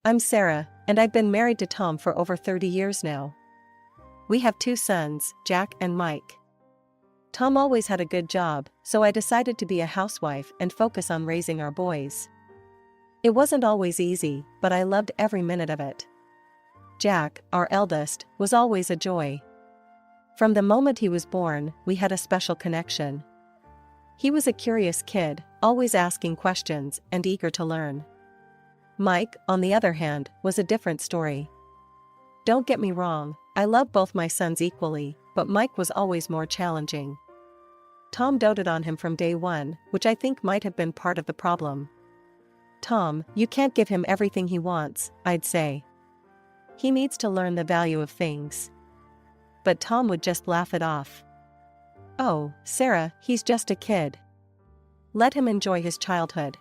I'm Sarah, and I've been married to Tom for over 30 years now. We have 2 sons, Jack and Mike. Tom always had a good job, so I decided to be a housewife and focus on raising our boys. It wasn't always easy, but I loved every minute of it. Jack, our eldest, was always a joy. From the moment he was born, we had a special connection. He was a curious kid, always asking questions and eager to learn. Mike, on the other hand, was a different story. Don't get me wrong, I love both my sons equally, but Mike was always more challenging. Tom doted on him from day one, which I think might have been part of the problem. Tom, you can't give him everything he wants, I'd say. He needs to learn the value of things. But Tom would just laugh it off. Oh, Sarah, he's just a kid. Let him enjoy his childhood.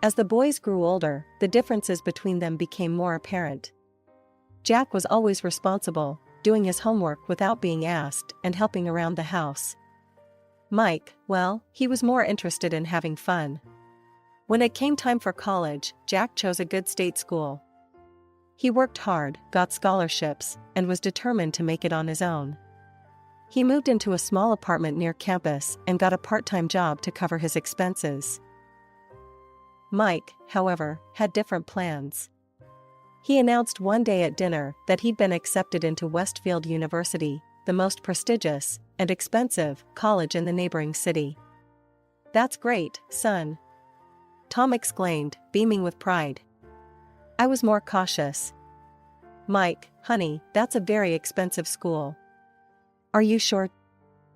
As the boys grew older, the differences between them became more apparent. Jack was always responsible, doing his homework without being asked and helping around the house. Mike, well, he was more interested in having fun. When it came time for college, Jack chose a good state school. He worked hard, got scholarships, and was determined to make it on his own. He moved into a small apartment near campus and got a part-time job to cover his expenses. Mike, however, had different plans. He announced one day at dinner that he'd been accepted into Westfield University, the most prestigious and expensive college in the neighboring city. "That's great, son," Tom exclaimed, beaming with pride. I was more cautious. "Mike, honey, that's a very expensive school." "Are you sure?"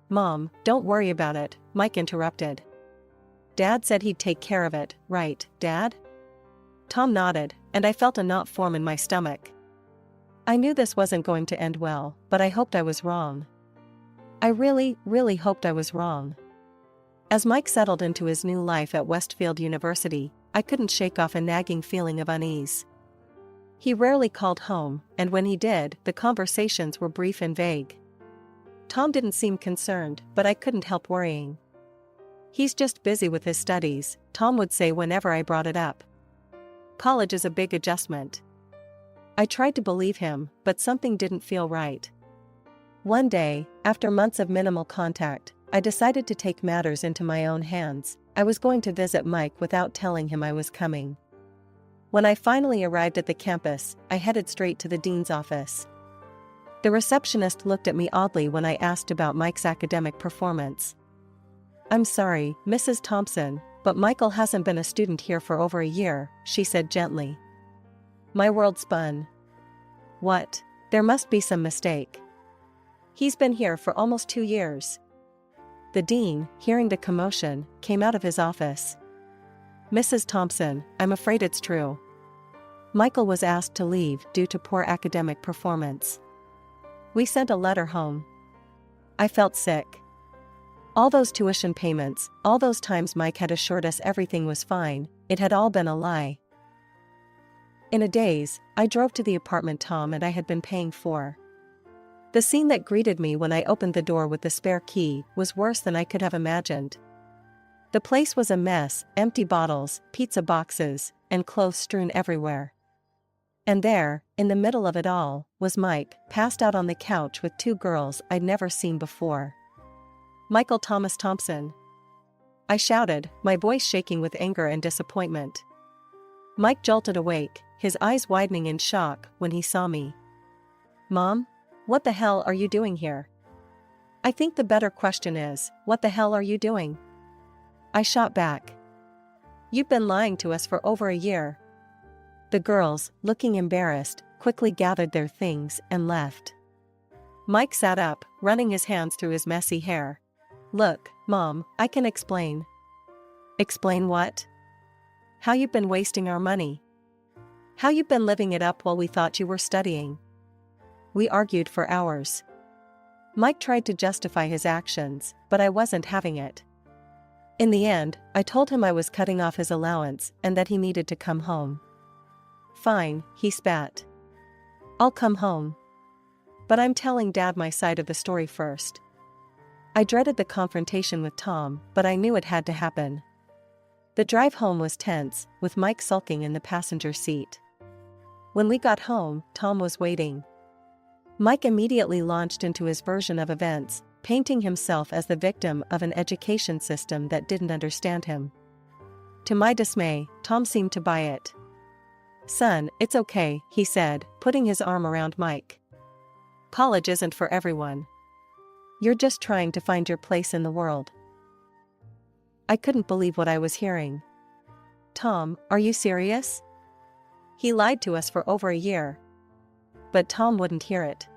"Mom, don't worry about it," Mike interrupted. "Dad said he'd take care of it, right, Dad?" Tom nodded, and I felt a knot form in my stomach. I knew this wasn't going to end well, but I hoped I was wrong. I really, really hoped I was wrong. As Mike settled into his new life at Westfield University, I couldn't shake off a nagging feeling of unease. He rarely called home, and when he did, the conversations were brief and vague. Tom didn't seem concerned, but I couldn't help worrying. "He's just busy with his studies," Tom would say whenever I brought it up. "College is a big adjustment." I tried to believe him, but something didn't feel right. One day, after months of minimal contact, I decided to take matters into my own hands. I was going to visit Mike without telling him I was coming. When I finally arrived at the campus, I headed straight to the dean's office. The receptionist looked at me oddly when I asked about Mike's academic performance. "I'm sorry, Mrs. Thompson, but Michael hasn't been a student here for over a year," she said gently. My world spun. What? There must be some mistake. "He's been here for almost 2 years." The dean, hearing the commotion, came out of his office. "Mrs. Thompson, I'm afraid it's true. Michael was asked to leave due to poor academic performance. We sent a letter home." I felt sick. All those tuition payments, all those times Mike had assured us everything was fine, it had all been a lie. In a daze, I drove to the apartment Tom and I had been paying for. The scene that greeted me when I opened the door with the spare key was worse than I could have imagined. The place was a mess, empty bottles, pizza boxes, and clothes strewn everywhere. And there, in the middle of it all, was Mike, passed out on the couch with 2 girls I'd never seen before. "Michael Thomas Thompson!" I shouted, my voice shaking with anger and disappointment. Mike jolted awake, his eyes widening in shock when he saw me. "Mom? What the hell are you doing here?" "I think the better question is, what the hell are you doing?" I shot back. "You've been lying to us for over a year." The girls, looking embarrassed, quickly gathered their things and left. Mike sat up, running his hands through his messy hair. "Look, Mom, I can explain." "Explain what?" "How you've been wasting our money. How you've been living it up while we thought you were studying." We argued for hours. Mike tried to justify his actions, but I wasn't having it. In the end, I told him I was cutting off his allowance and that he needed to come home. "Fine," he spat. "I'll come home. But I'm telling Dad my side of the story first." I dreaded the confrontation with Tom, but I knew it had to happen. The drive home was tense, with Mike sulking in the passenger seat. When we got home, Tom was waiting. Mike immediately launched into his version of events, painting himself as the victim of an education system that didn't understand him. To my dismay, Tom seemed to buy it. "Son, it's okay," he said, putting his arm around Mike. "College isn't for everyone. You're just trying to find your place in the world." I couldn't believe what I was hearing. "Tom, are you serious?" He lied to us for over a year. But Tom wouldn't hear it.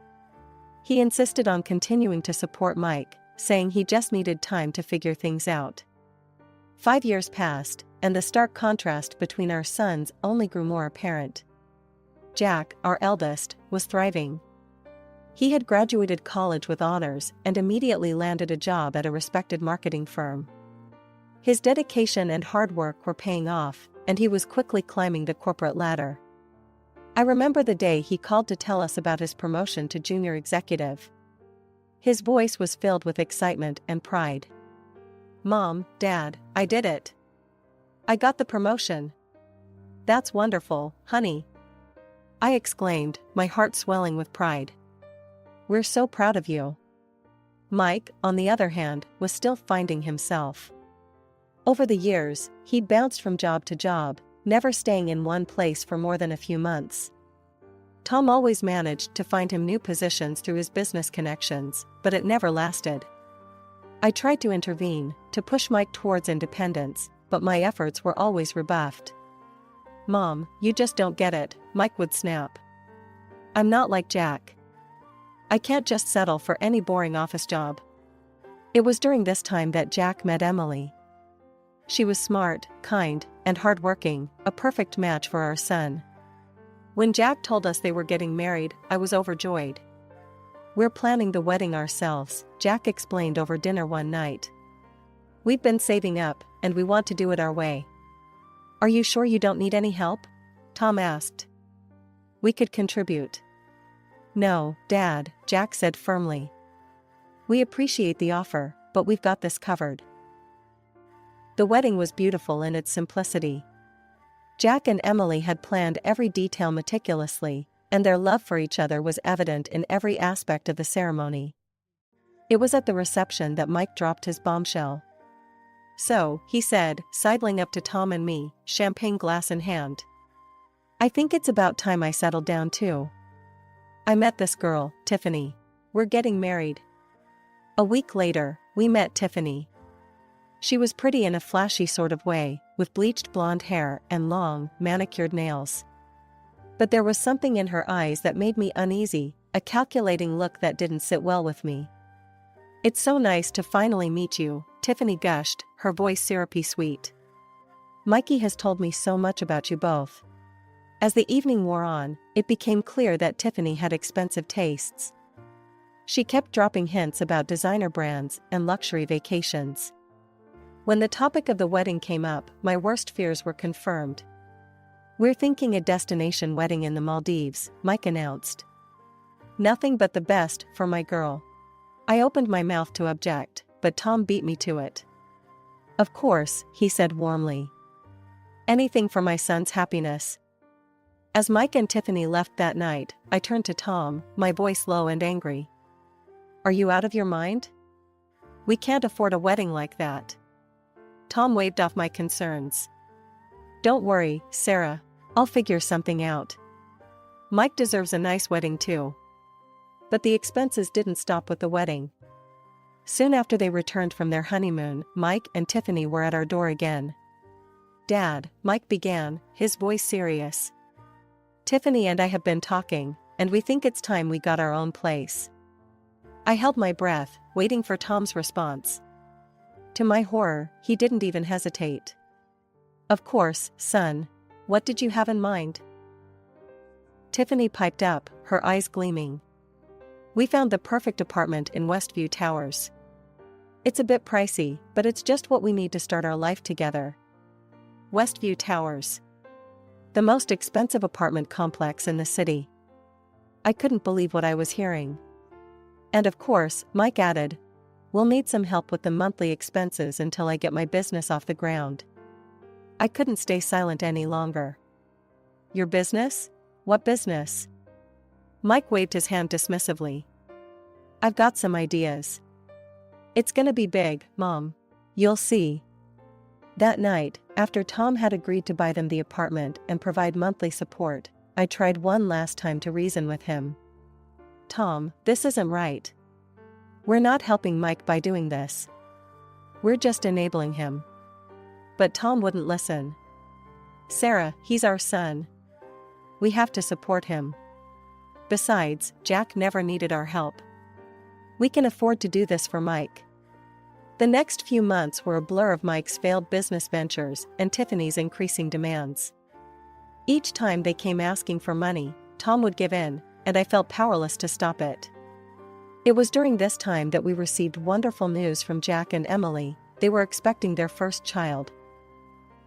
He insisted on continuing to support Mike, saying he just needed time to figure things out. 5 years passed, and the stark contrast between our sons only grew more apparent. Jack, our eldest, was thriving. He had graduated college with honors and immediately landed a job at a respected marketing firm. His dedication and hard work were paying off, and he was quickly climbing the corporate ladder. I remember the day he called to tell us about his promotion to junior executive. His voice was filled with excitement and pride. "Mom, Dad, I did it. I got the promotion." "That's wonderful, honey," I exclaimed, my heart swelling with pride. "We're so proud of you." Mike, on the other hand, was still finding himself. Over the years, he'd bounced from job to job, never staying in one place for more than a few months. Tom always managed to find him new positions through his business connections, but it never lasted. I tried to intervene, to push Mike towards independence, but my efforts were always rebuffed. "Mom, you just don't get it," Mike would snap. "I'm not like Jack. I can't just settle for any boring office job." It was during this time that Jack met Emily. She was smart, kind, and hardworking, a perfect match for our son. When Jack told us they were getting married, I was overjoyed. "We're planning the wedding ourselves," Jack explained over dinner one night. "We've been saving up, and we want to do it our way." "Are you sure you don't need any help?" Tom asked. "We could contribute." "No, Dad," Jack said firmly. "We appreciate the offer, but we've got this covered." The wedding was beautiful in its simplicity. Jack and Emily had planned every detail meticulously, and their love for each other was evident in every aspect of the ceremony. It was at the reception that Mike dropped his bombshell. "So," he said, sidling up to Tom and me, champagne glass in hand, "I think it's about time I settled down too. I met this girl, Tiffany. We're getting married." A week later, we met Tiffany. She was pretty in a flashy sort of way, with bleached blonde hair and long, manicured nails. But there was something in her eyes that made me uneasy, a calculating look that didn't sit well with me. "It's so nice to finally meet you," Tiffany gushed, her voice syrupy sweet. "Mikey has told me so much about you both." As the evening wore on, it became clear that Tiffany had expensive tastes. She kept dropping hints about designer brands and luxury vacations. When the topic of the wedding came up, my worst fears were confirmed. "We're thinking a destination wedding in the Maldives," Mike announced. "Nothing but the best for my girl." I opened my mouth to object, but Tom beat me to it. "Of course," he said warmly. "Anything for my son's happiness." As Mike and Tiffany left that night, I turned to Tom, my voice low and angry. "Are you out of your mind? We can't afford a wedding like that." Tom waved off my concerns. "Don't worry, Sarah. I'll figure something out. Mike deserves a nice wedding too." But the expenses didn't stop with the wedding. Soon after they returned from their honeymoon, Mike and Tiffany were at our door again. "Dad," Mike began, his voice serious. "Tiffany and I have been talking, and we think it's time we got our own place." I held my breath, waiting for Tom's response. To my horror, he didn't even hesitate. "Of course, son. What did you have in mind?" Tiffany piped up, her eyes gleaming. "We found the perfect apartment in Westview Towers. It's a bit pricey, but it's just what we need to start our life together." Westview Towers. The most expensive apartment complex in the city. I couldn't believe what I was hearing. "And of course," Mike added, "we'll need some help with the monthly expenses until I get my business off the ground." I couldn't stay silent any longer. "Your business?" What business? Mike waved his hand dismissively. I've got some ideas. It's gonna be big, Mom. You'll see. That night, after Tom had agreed to buy them the apartment and provide monthly support, I tried one last time to reason with him. Tom, this isn't right. We're not helping Mike by doing this. We're just enabling him. But Tom wouldn't listen. Sarah, he's our son. We have to support him. Besides, Jack never needed our help. We can afford to do this for Mike. The next few months were a blur of Mike's failed business ventures and Tiffany's increasing demands. Each time they came asking for money, Tom would give in, and I felt powerless to stop it. It was during this time that we received wonderful news from Jack and Emily. They were expecting their first child.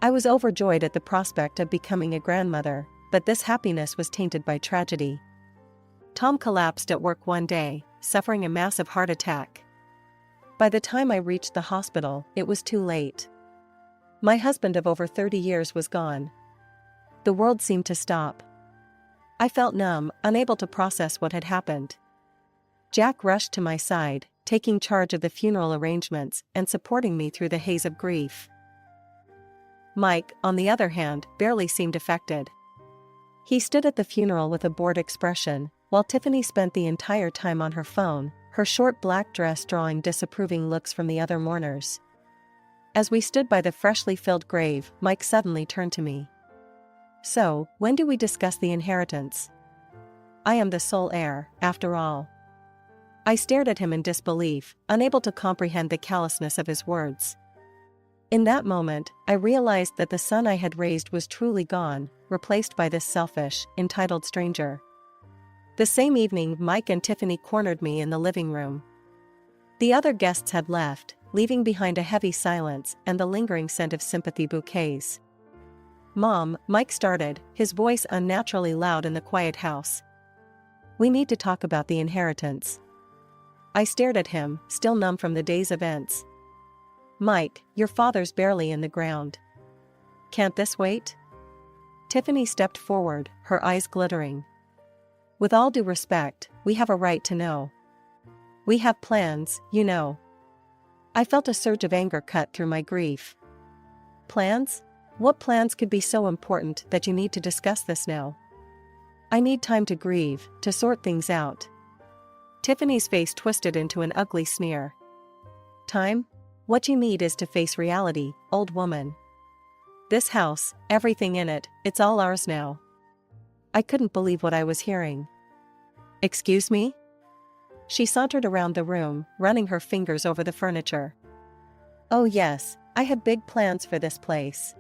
I was overjoyed at the prospect of becoming a grandmother, but this happiness was tainted by tragedy. Tom collapsed at work one day, suffering a massive heart attack. By the time I reached the hospital, it was too late. My husband of over 30 years was gone. The world seemed to stop. I felt numb, unable to process what had happened. Jack rushed to my side, taking charge of the funeral arrangements and supporting me through the haze of grief. Mike, on the other hand, barely seemed affected. He stood at the funeral with a bored expression, while Tiffany spent the entire time on her phone, her short black dress drawing disapproving looks from the other mourners. As we stood by the freshly filled grave, Mike suddenly turned to me. So, when do we discuss the inheritance? I am the sole heir, after all. I stared at him in disbelief, unable to comprehend the callousness of his words. In that moment, I realized that the son I had raised was truly gone, replaced by this selfish, entitled stranger. The same evening, Mike and Tiffany cornered me in the living room. The other guests had left, leaving behind a heavy silence and the lingering scent of sympathy bouquets. Mom, Mike started, his voice unnaturally loud in the quiet house. We need to talk about the inheritance. I stared at him, still numb from the day's events. Mike, your father's barely in the ground. Can't this wait? Tiffany stepped forward, her eyes glittering. With all due respect, we have a right to know. We have plans, you know. I felt a surge of anger cut through my grief. Plans? What plans could be so important that you need to discuss this now? I need time to grieve, to sort things out. Tiffany's face twisted into an ugly sneer. Time? What you need is to face reality, old woman. This house, everything in it, it's all ours now. I couldn't believe what I was hearing. Excuse me? She sauntered around the room, running her fingers over the furniture. Oh yes, I had big plans for this place.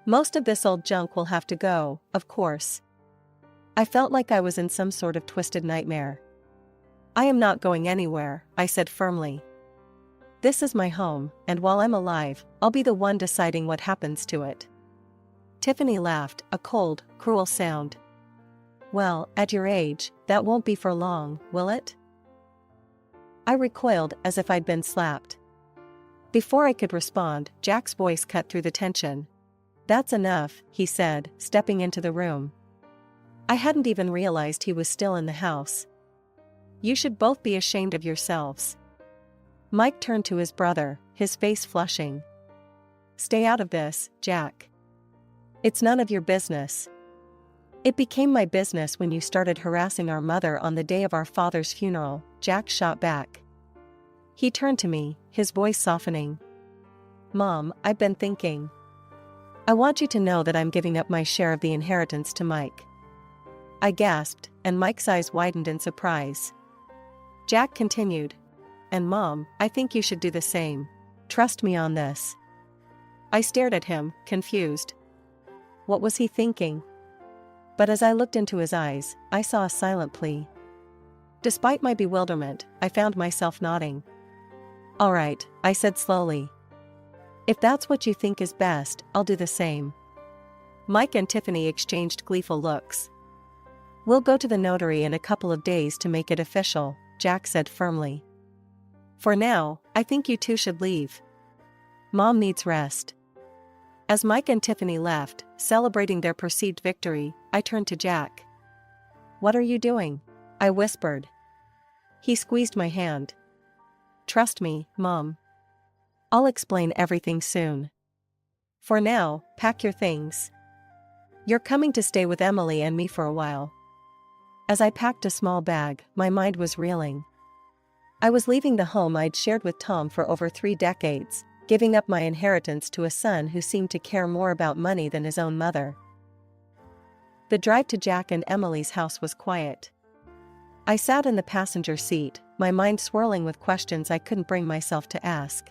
Most of this old junk will have to go, of course. I felt like I was in some sort of twisted nightmare. I am not going anywhere, I said firmly. This is my home, and while I'm alive, I'll be the one deciding what happens to it. Tiffany laughed, a cold, cruel sound. Well, at your age, that won't be for long, will it? I recoiled as if I'd been slapped. Before I could respond, Jack's voice cut through the tension. That's enough, he said, stepping into the room. I hadn't even realized he was still in the house. You should both be ashamed of yourselves. Mike turned to his brother, his face flushing. Stay out of this, Jack. It's none of your business. It became my business when you started harassing our mother on the day of our father's funeral, Jack shot back. He turned to me, his voice softening. Mom, I've been thinking. I want you to know that I'm giving up my share of the inheritance to Mike. I gasped, and Mike's eyes widened in surprise. Jack continued. And Mom, I think you should do the same. Trust me on this. I stared at him, confused. What was he thinking? But as I looked into his eyes, I saw a silent plea. Despite my bewilderment, I found myself nodding. All right, I said slowly. If that's what you think is best, I'll do the same. Mike and Tiffany exchanged gleeful looks. We'll go to the notary in a couple of days to make it official, Jack said firmly. For now, I think you two should leave. Mom needs rest. As Mike and Tiffany left, celebrating their perceived victory, I turned to Jack. What are you doing? I whispered. He squeezed my hand. Trust me, Mom. I'll explain everything soon. For now, pack your things. You're coming to stay with Emily and me for a while. As I packed a small bag, my mind was reeling. I was leaving the home I'd shared with Tom for over 3 decades, giving up my inheritance to a son who seemed to care more about money than his own mother. The drive to Jack and Emily's house was quiet. I sat in the passenger seat, my mind swirling with questions I couldn't bring myself to ask.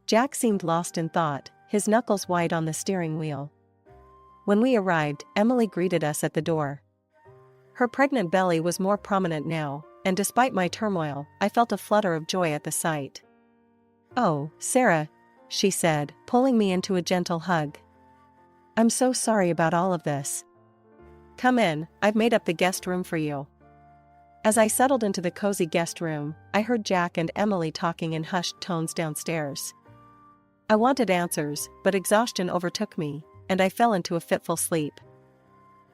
Jack seemed lost in thought, his knuckles wide on the steering wheel. When we arrived, Emily greeted us at the door. Her pregnant belly was more prominent now, and despite my turmoil, I felt a flutter of joy at the sight. "Oh, Sarah," she said, pulling me into a gentle hug. "I'm so sorry about all of this. Come in, I've made up the guest room for you." As I settled into the cozy guest room, I heard Jack and Emily talking in hushed tones downstairs. I wanted answers, but exhaustion overtook me, and I fell into a fitful sleep.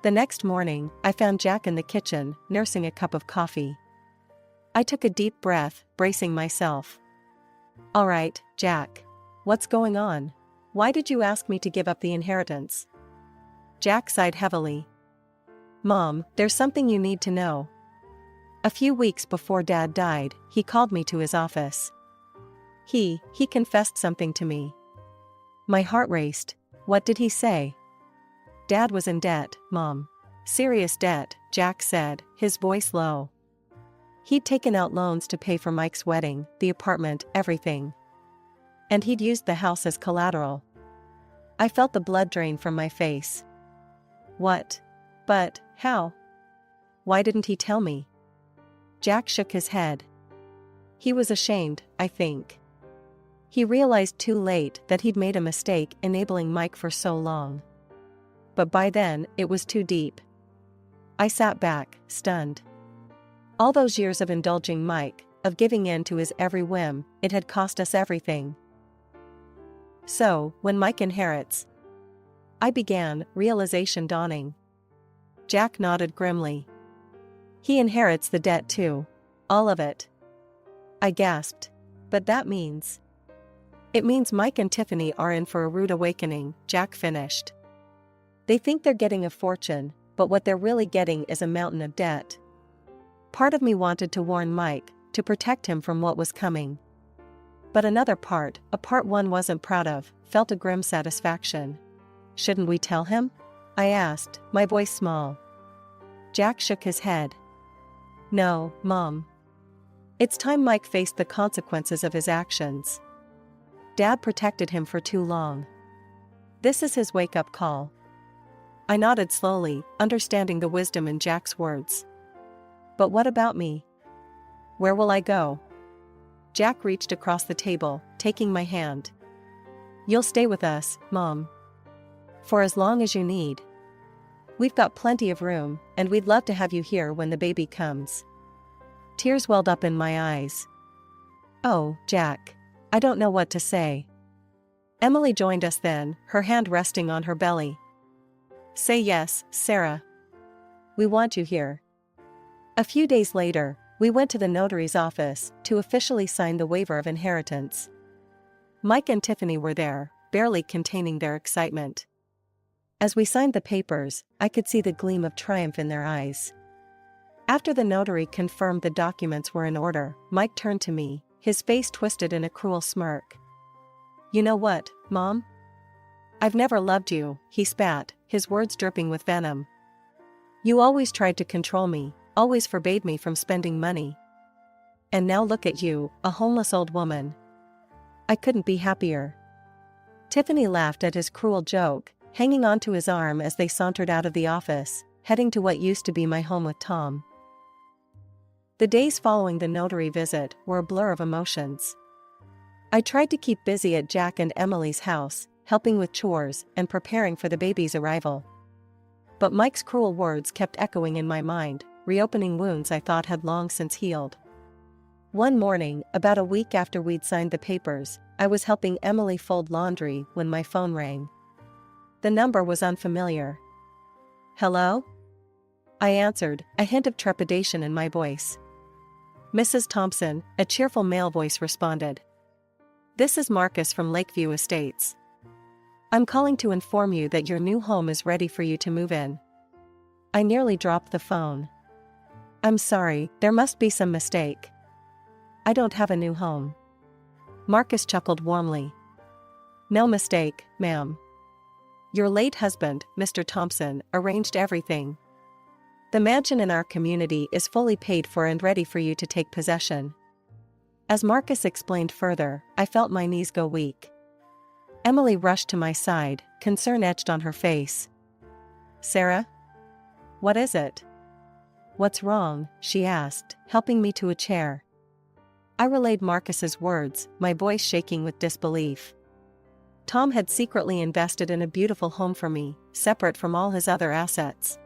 The next morning, I found Jack in the kitchen, nursing a cup of coffee. I took a deep breath, bracing myself. "All right, Jack. What's going on? Why did you ask me to give up the inheritance?" Jack sighed heavily. "Mom, there's something you need to know. A few weeks before Dad died, he called me to his office. He confessed something to me." My heart raced. What did he say? "Dad was in debt, Mom. Serious debt," Jack said, his voice low. He'd taken out loans to pay for Mike's wedding, the apartment, everything. And he'd used the house as collateral. I felt the blood drain from my face. "What? But, how? Why didn't he tell me?" Jack shook his head. He was ashamed, I think. He realized too late that he'd made a mistake enabling Mike for so long. But by then, it was too deep. I sat back, stunned. All those years of indulging Mike, of giving in to his every whim, it had cost us everything. "So, when Mike inherits?" I began, realization dawning. Jack nodded grimly. "He inherits the debt too. All of it." I gasped. "But that means—" "It means Mike and Tiffany are in for a rude awakening," Jack finished. "They think they're getting a fortune, but what they're really getting is a mountain of debt." Part of me wanted to warn Mike, to protect him from what was coming. But another part, a part one wasn't proud of, felt a grim satisfaction. "Shouldn't we tell him?" I asked, my voice small. Jack shook his head. "No, Mom. It's time Mike faced the consequences of his actions. Dad protected him for too long. This is his wake-up call." I nodded slowly, understanding the wisdom in Jack's words. "But what about me? Where will I go?" Jack reached across the table, taking my hand. "You'll stay with us, Mom. For as long as you need. We've got plenty of room, and we'd love to have you here when the baby comes." Tears welled up in my eyes. "Oh, Jack. I don't know what to say." Emily joined us then, her hand resting on her belly. "Say yes, Sarah. We want you here." A few days later, we went to the notary's office to officially sign the waiver of inheritance. Mike and Tiffany were there, barely containing their excitement. As we signed the papers, I could see the gleam of triumph in their eyes. After the notary confirmed the documents were in order, Mike turned to me, his face twisted in a cruel smirk. "You know what, Mom? I've never loved you," he spat, his words dripping with venom. "You always tried to control me, always forbade me from spending money. And now look at you, a homeless old woman. I couldn't be happier." Tiffany laughed at his cruel joke, hanging onto his arm as they sauntered out of the office, heading to what used to be my home with Tom. The days following the notary visit were a blur of emotions. I tried to keep busy at Jack and Emily's house, helping with chores and preparing for the baby's arrival. But Mike's cruel words kept echoing in my mind, reopening wounds I thought had long since healed. One morning, about a week after we'd signed the papers, I was helping Emily fold laundry when my phone rang. The number was unfamiliar. "Hello?" I answered, a hint of trepidation in my voice. Mrs. Thompson, a cheerful male voice responded. This is Marcus from Lakeview Estates. I'm calling to inform you that your new home is ready for you to move in. I nearly dropped the phone. I'm sorry, there must be some mistake. I don't have a new home. Marcus chuckled warmly. No mistake, ma'am. Your late husband, Mr. Thompson, arranged everything. The mansion in our community is fully paid for and ready for you to take possession. As Marcus explained further, I felt my knees go weak. Emily rushed to my side, concern etched on her face. Sarah? What is it? What's wrong? She asked, helping me to a chair. I relayed Marcus's words, my voice shaking with disbelief. Tom had secretly invested in a beautiful home for me, separate from all his other assets.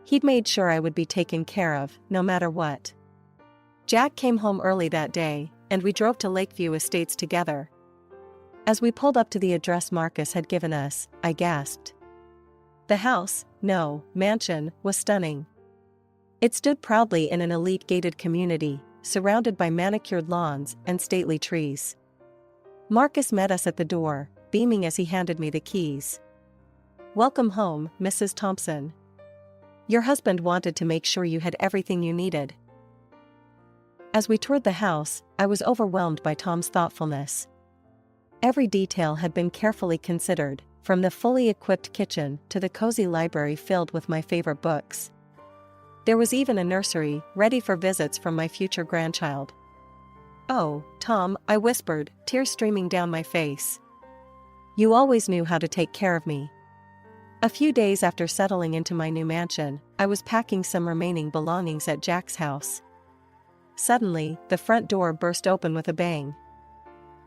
He'd made sure I would be taken care of, no matter what. Jack came home early that day, and we drove to Lakeview Estates together. As we pulled up to the address Marcus had given us, I gasped. The house, no, mansion, was stunning. It stood proudly in an elite gated community, surrounded by manicured lawns and stately trees. Marcus met us at the door, beaming as he handed me the keys. Welcome home, Mrs. Thompson. Your husband wanted to make sure you had everything you needed. As we toured the house, I was overwhelmed by Tom's thoughtfulness. Every detail had been carefully considered, from the fully equipped kitchen to the cozy library filled with my favorite books. There was even a nursery, ready for visits from my future grandchild. Oh, Tom, I whispered, tears streaming down my face. You always knew how to take care of me. A few days after settling into my new mansion, I was packing some remaining belongings at Jack's house. Suddenly, the front door burst open with a bang.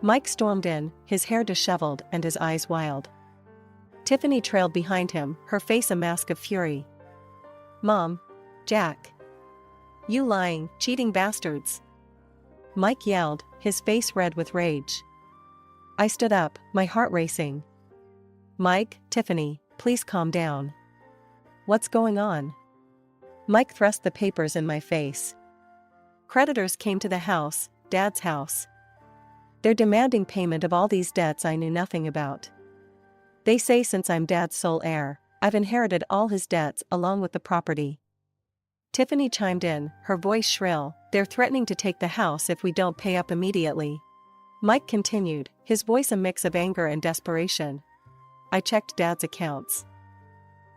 Mike stormed in, his hair disheveled and his eyes wild. Tiffany trailed behind him, her face a mask of fury. Mom. Jack. You lying, cheating bastards. Mike yelled, his face red with rage. I stood up, my heart racing. Mike, Tiffany, please calm down. What's going on? Mike thrust the papers in my face. Creditors came to the house, Dad's house. They're demanding payment of all these debts I knew nothing about. They say since I'm Dad's sole heir, I've inherited all his debts along with the property. Tiffany chimed in, her voice shrill, they're threatening to take the house if we don't pay up immediately. Mike continued, his voice a mix of anger and desperation. I checked Dad's accounts.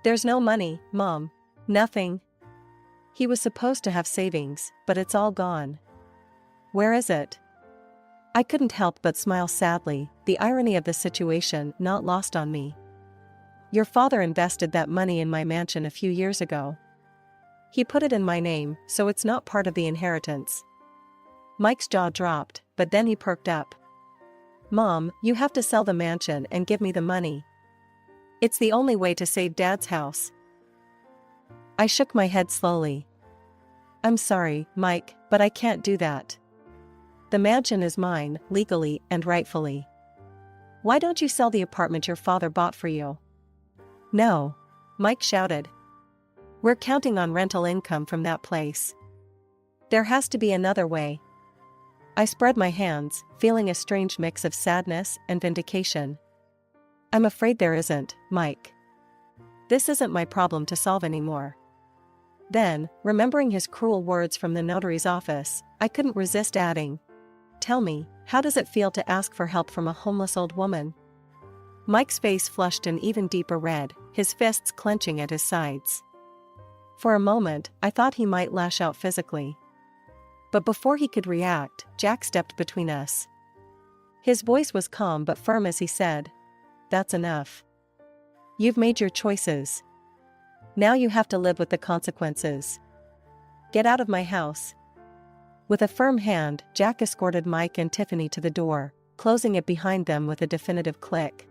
There's no money, Mom. Nothing. He was supposed to have savings, but it's all gone. Where is it? I couldn't help but smile sadly, the irony of the situation not lost on me. Your father invested that money in my mansion a few years ago. He put it in my name, so it's not part of the inheritance. Mike's jaw dropped, but then he perked up. Mom, you have to sell the mansion and give me the money. It's the only way to save Dad's house. I shook my head slowly. I'm sorry, Mike, but I can't do that. The mansion is mine, legally and rightfully. Why don't you sell the apartment your father bought for you? No. Mike shouted. We're counting on rental income from that place. There has to be another way. I spread my hands, feeling a strange mix of sadness and vindication. I'm afraid there isn't, Mike. This isn't my problem to solve anymore. Then, remembering his cruel words from the notary's office, I couldn't resist adding, tell me, how does it feel to ask for help from a homeless old woman? Mike's face flushed an even deeper red, his fists clenching at his sides. For a moment, I thought he might lash out physically. But before he could react, Jack stepped between us. His voice was calm but firm as he said, that's enough. You've made your choices. Now you have to live with the consequences. Get out of my house. With a firm hand, Jack escorted Mike and Tiffany to the door, closing it behind them with a definitive click.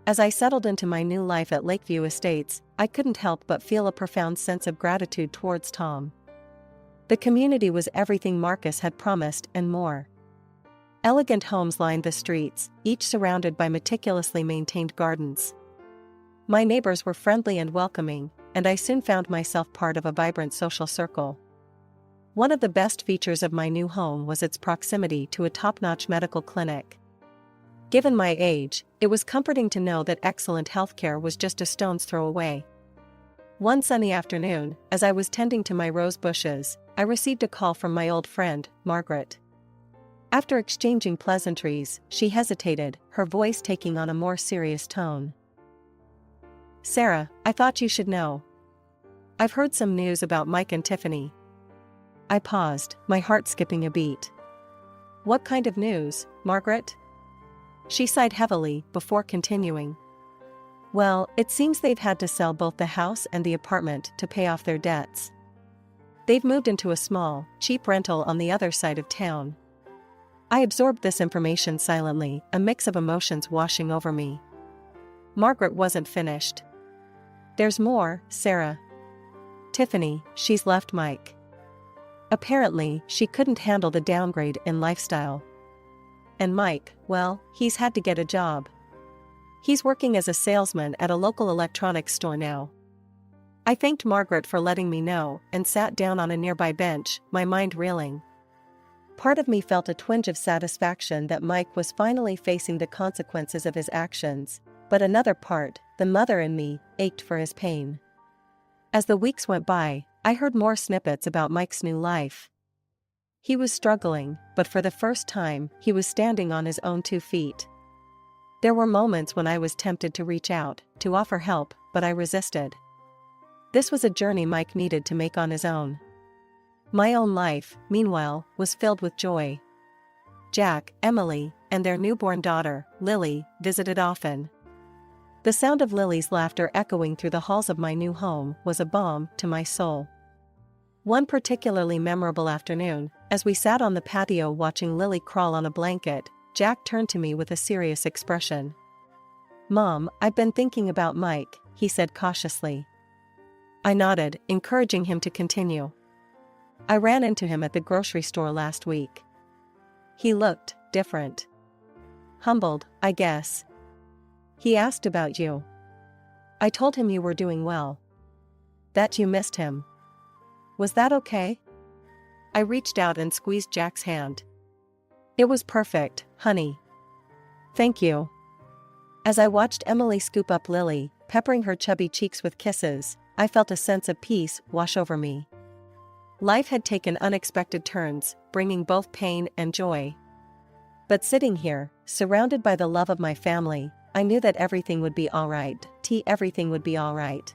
As I settled into my new life at Lakeview Estates, I couldn't help but feel a profound sense of gratitude towards Tom. The community was everything Marcus had promised and more. Elegant homes lined the streets, each surrounded by meticulously maintained gardens. My neighbors were friendly and welcoming, and I soon found myself part of a vibrant social circle. One of the best features of my new home was its proximity to a top-notch medical clinic. Given my age, it was comforting to know that excellent healthcare was just a stone's throw away. One sunny afternoon, as I was tending to my rose bushes, I received a call from my old friend, Margaret. After exchanging pleasantries, she hesitated, her voice taking on a more serious tone. "Sarah, I thought you should know. I've heard some news about Mike and Tiffany." I paused, my heart skipping a beat. "What kind of news, Margaret?" She sighed heavily, before continuing. "Well, it seems they've had to sell both the house and the apartment to pay off their debts. They've moved into a small, cheap rental on the other side of town." I absorbed this information silently, a mix of emotions washing over me. Margaret wasn't finished. "There's more, Sarah. Tiffany, she's left Mike. Apparently, she couldn't handle the downgrade in lifestyle. And Mike, well, he's had to get a job. He's working as a salesman at a local electronics store now." I thanked Margaret for letting me know, and sat down on a nearby bench, my mind reeling. Part of me felt a twinge of satisfaction that Mike was finally facing the consequences of his actions, but another part, the mother in me, ached for his pain. As the weeks went by, I heard more snippets about Mike's new life. He was struggling, but for the first time, he was standing on his own 2 feet. There were moments when I was tempted to reach out, to offer help, but I resisted. This was a journey Mike needed to make on his own. My own life, meanwhile, was filled with joy. Jack, Emily, and their newborn daughter, Lily, visited often. The sound of Lily's laughter echoing through the halls of my new home was a balm to my soul. One particularly memorable afternoon, as we sat on the patio watching Lily crawl on a blanket, Jack turned to me with a serious expression. "Mom, I've been thinking about Mike," he said cautiously. I nodded, encouraging him to continue. "I ran into him at the grocery store last week. He looked different. Humbled, I guess. He asked about you. I told him you were doing well. That you missed him. Was that okay?" I reached out and squeezed Jack's hand. "It was perfect, honey. Thank you." As I watched Emily scoop up Lily, peppering her chubby cheeks with kisses, I felt a sense of peace wash over me. Life had taken unexpected turns, bringing both pain and joy. But sitting here, surrounded by the love of my family, I knew that everything would be all right. Everything would be all right.